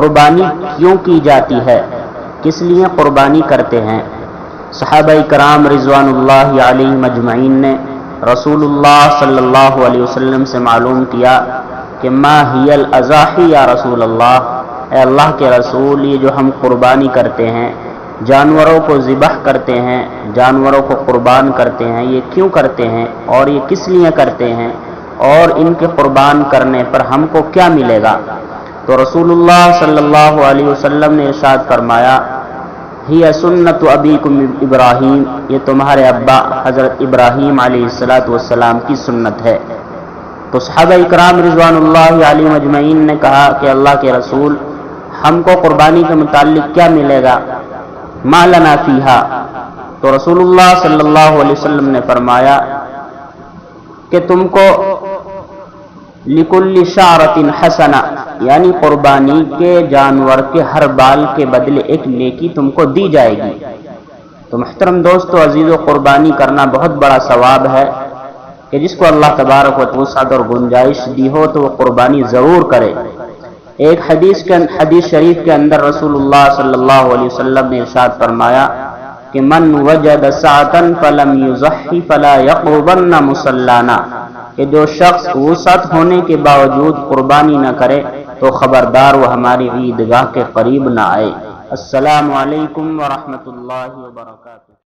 قربانی کیوں کی جاتی ہے، کس لیے قربانی کرتے ہیں؟ صحابہ کرام رضوان اللہ علیہم اجمعین نے رسول اللہ صلی اللہ علیہ وسلم سے معلوم کیا کہ ما ہی الاضاحی یا رسول اللہ، اے اللہ کے رسول، یہ جو ہم قربانی کرتے ہیں، جانوروں کو ذبح کرتے ہیں، جانوروں کو قربان کرتے ہیں، یہ کیوں کرتے ہیں اور یہ کس لیے کرتے ہیں، اور ان کے قربان کرنے پر ہم کو کیا ملے گا؟ تو رسول اللہ صلی اللہ علیہ وسلم نے ارشاد فرمایا، ہی سنت ابیکم ابراہیم، یہ تمہارے ابا حضرت ابراہیم علیہ السلام کی سنت ہے۔ تو صحابہ اکرام رضوان اللہ علیہم اجمعین نے کہا کہ اللہ کے رسول، ہم کو قربانی کے متعلق کیا ملے گا؟ ما لنا فیہا۔ تو رسول اللہ صلی اللہ علیہ وسلم نے فرمایا کہ تم کو لکل شعرۃ حسنہ، یعنی قربانی کے جانور کے ہر بال کے بدلے ایک نیکی تم کو دی جائے گی۔ تو محترم دوستو عزیزو، قربانی کرنا بہت بڑا ثواب ہے کہ جس کو اللہ تبارک و توسعت اور گنجائش دی ہو تو وہ قربانی ضرور کرے۔ ایک حدیث شریف کے اندر رسول اللہ صلی اللہ علیہ وسلم نے ارشاد فرمایا کہ من وجد سعۃ فلم یضحی فلا یقربن مصلانا، کہ جو شخص وسعت ہونے کے باوجود قربانی نہ کرے تو خبردار وہ ہماری عیدگاہ کے قریب نہ آئے۔ السلام علیکم ورحمۃ اللہ وبرکاتہ۔